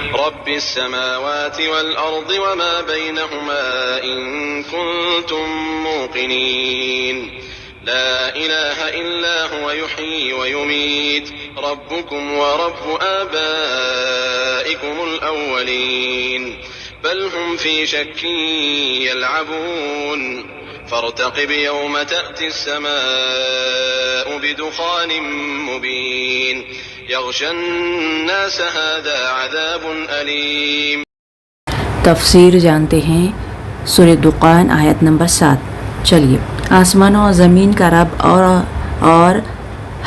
رب السماوات والأرض وما بينهما إن كنتم موقنين لا إله إلا هو يحيي ويميت ربكم ورب آبائكم الأولين بل هم في شك يلعبون فارتقب يوم تأتي السماء بدخان مبين يغشى الناس هذا عذاب أليم. تفسیر جانتے ہیں سورہ دخان آیت نمبر 7. چلیے. آسمانوں اور زمین کا رب اور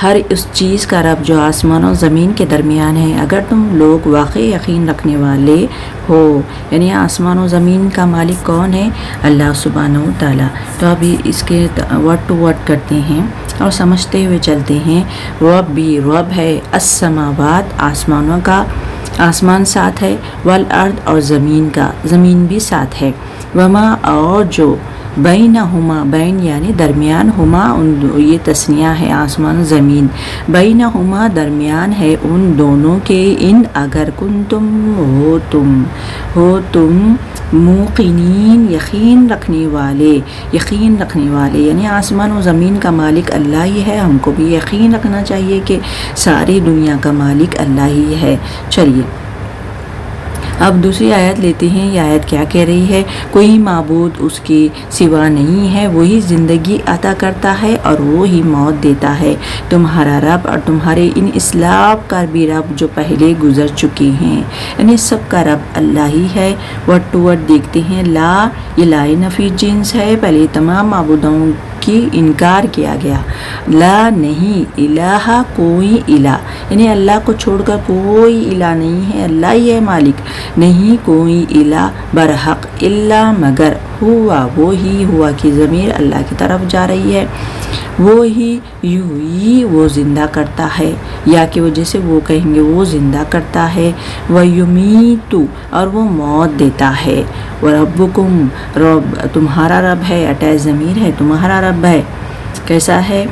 ہر اس چیز کا رب جو آسمان و زمین کے درمیان ہے، اگر تم لوگ واقعی یقین رکھنے والے ہو. یعنی آسمان و زمین کا مالک کون ہے؟ اللہ سبحانہ و تعالیٰ. تو ابھی اس کے ورڈ ٹو ورڈ کرتے ہیں اور سمجھتے ہوئے چلتے ہیں. رب بھی رب ہے، السماوات آسمانوں کا، آسمان ساتھ ہے، والارض اور زمین کا، زمین بھی ساتھ ہے، وما اور جو بینہما، بین یعنی درمیان، ہما یہ تثنیہ ہے آسمان و زمین، بینہما درمیان ہے ان دونوں کے، ان اگر کنتم ہو تم موقنین یقین رکھنے والے یعنی آسمان و زمین کا مالک اللہ ہی ہے. ہم کو بھی یقین رکھنا چاہیے کہ ساری دنیا کا مالک اللہ ہی ہے. چلیے اب دوسری آیت لیتے ہیں. یہ آیت کیا کہہ رہی ہے؟ کوئی معبود اس کے سوا نہیں ہے، وہی زندگی عطا کرتا ہے اور وہی موت دیتا ہے. تمہارا رب اور تمہارے ان اسلاف کا بھی رب جو پہلے گزر چکے ہیں، یعنی سب کا رب اللہ ہی ہے. ورڈ ٹو ورڈ دیکھتے ہیں. لا یہ لا نفی جنس ہے، پہلے تمام معبودوں کی انکار کیا گیا. لا نہیں، الہ کوئی الہ، یعنی اللہ کو چھوڑ کر کوئی الہ نہیں ہے، اللہ ہی ہے مالک. نہیں کوئی الہ برحق الا مگر ہوا، وہی ہوا کی ضمیر اللہ کی طرف جا رہی ہے. وہی یحیی وہ زندہ کرتا ہے، یا کی وجہ سے وہ کہیں گے وہ زندہ کرتا ہے. ویمیت اور وہ موت دیتا ہے. وربکم رب تمہارا رب ہے، اٹیچ ضمیر ہے، تمہارا رب ہے. کیسا ہے؟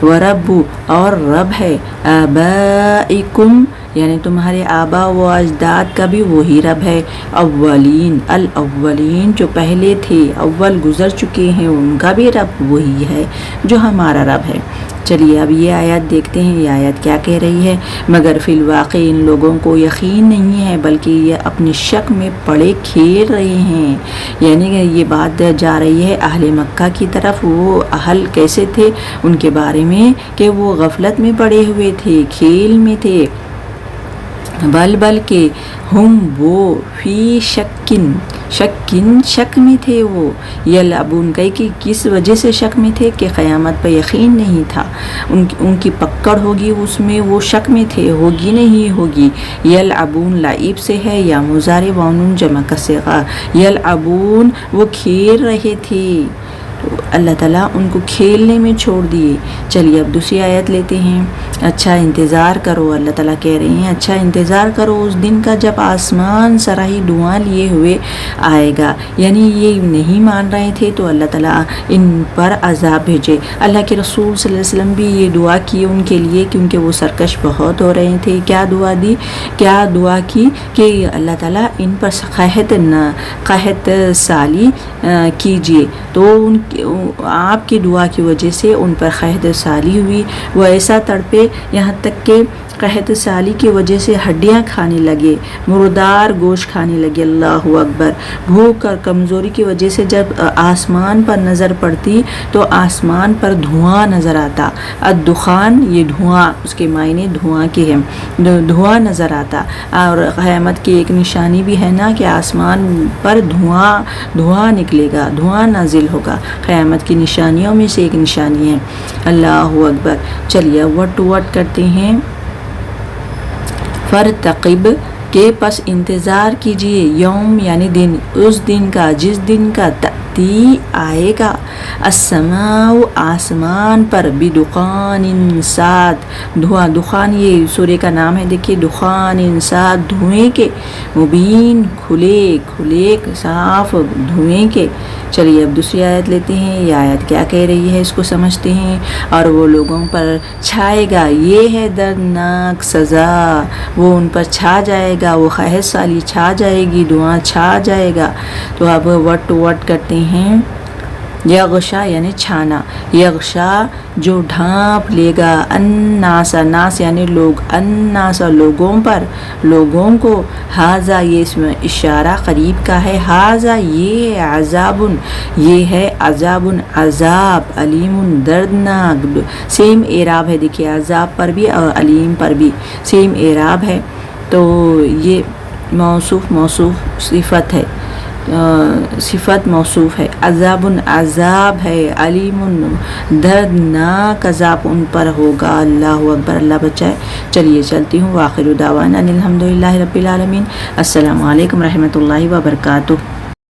ورب اور رب ہے آبائکم یعنی تمہارے آبا و اجداد کا بھی وہی رب ہے. الاولین جو پہلے تھے، اول گزر چکے ہیں، ان کا بھی رب وہی ہے جو ہمارا رب ہے. چلیے اب یہ آیت دیکھتے ہیں. یہ آیت کیا کہہ رہی ہے؟ مگر فی الواقع ان لوگوں کو یقین نہیں ہے، بلکہ یہ اپنی شک میں پڑے کھیل رہے ہیں. یعنی کہ یہ بات جا رہی ہے اہل مکہ کی طرف. وہ اہل کیسے تھے ان کے بارے میں کہ وہ غفلت میں پڑے ہوئے تھے، کھیل میں تھے. بل کہ ہم وہ فی شک میں تھے. وہ یلعبون کہ کس وجہ سے شک میں تھے؟ کہ قیامت پر یقین نہیں تھا، ان کی پکڑ ہوگی اس میں، وہ شک میں تھے، ہوگی نہیں ہوگی. یلعبون لعب سے ہے، یا مضارع وانون جمع کا صیغہ. یلعبون وہ کھیل رہے تھے، اللہ تعالیٰ ان کو کھیلنے میں چھوڑ دیے. چلیے اب دوسری آیت لیتے ہیں. اچھا انتظار کرو، اللہ تعالیٰ کہہ رہے ہیں اچھا انتظار کرو اس دن کا جب آسمان سراہی دعائیں لیے ہوئے آئے گا. یعنی یہ نہیں مان رہے تھے تو اللہ تعالیٰ ان پر عذاب بھیجے. اللہ کے رسول صلی اللہ علیہ وسلم بھی یہ دعا کی ان کے لیے، کیونکہ وہ سرکش بہت ہو رہے تھے. کیا دعا کی کہ اللہ تعالیٰ ان پر قحط سالی کیجیے. تو آپ کی دعا کی وجہ سے ان پر قحط سالی ہوئی. وہ ایسا تڑپے یہاں تک کہ قحط سالی کی وجہ سے ہڈیاں کھانے لگے، مردار گوشت کھانے لگے. اللہ اکبر. بھوک اور کمزوری کی وجہ سے جب آسمان پر نظر پڑتی تو آسمان پر دھواں نظر آتا. الدخان یہ دھواں، اس کے معنی دھواں کے ہیں، دھواں نظر آتا. اور قیامت کی ایک نشانی بھی ہے نا کہ آسمان پر دھواں نکلے گا، دھواں نازل ہوگا. قیامت کی نشانیوں میں سے ایک نشانی ہے. اللہ اکبر. چلیے ورڈ ٹو ورڈ کرتے ہیں. فرتقب کے پس انتظار کیجیے، یوم یعنی دن، اس دن کا جس دن کا یاتی آئے گا، السماء آسمان پر، بدخان ساتھ دھواں، دخان یہ سورے کا نام ہے، دیکھیے دخان ساتھ دھوئیں کے، مبین کھلے کھلے صاف دھوئیں کے۔ چلیے اب دوسری آیت لیتے ہیں، یہ آیت کیا کہہ رہی ہے اس کو سمجھتے ہیں۔ اور وہ لوگوں پر چھائے گا، یہ ہے دردناک سزا، وہ ان پر چھا جائے گا، وہ قحط سالی چھا جائے گی، دھواں چھا جائے گا۔ تو اب ورڈ ٹو ورڈ کرتے ہیں، یغشا یعنی چھانا، یغشا جو ڈھانپ لے گا، الناس ناس یعنی لوگ، الناس لوگوں پر، لوگوں کو، ہاذا یہ اس میں اشارہ قریب کا ہے، ہاذا یہ ہے، عذاب یہ ہے، عذاب عذاب، علیم دردناک، سیم اعراب ہے، دیکھیے عذاب پر بھی اور علیم پر بھی سیم اعراب ہے۔ تو یہ موصوف صفت ہے، صفت موصوف ہے، عذاب عذاب ہے، علیم دردناک عذاب ان پر ہوگا۔ اللہ اکبر، اللہ بچائے۔ چلیے چلتی ہوں، وآخر دعوانا الحمدللہ رب العالمین۔ السلام علیکم رحمۃ اللہ وبرکاتہ۔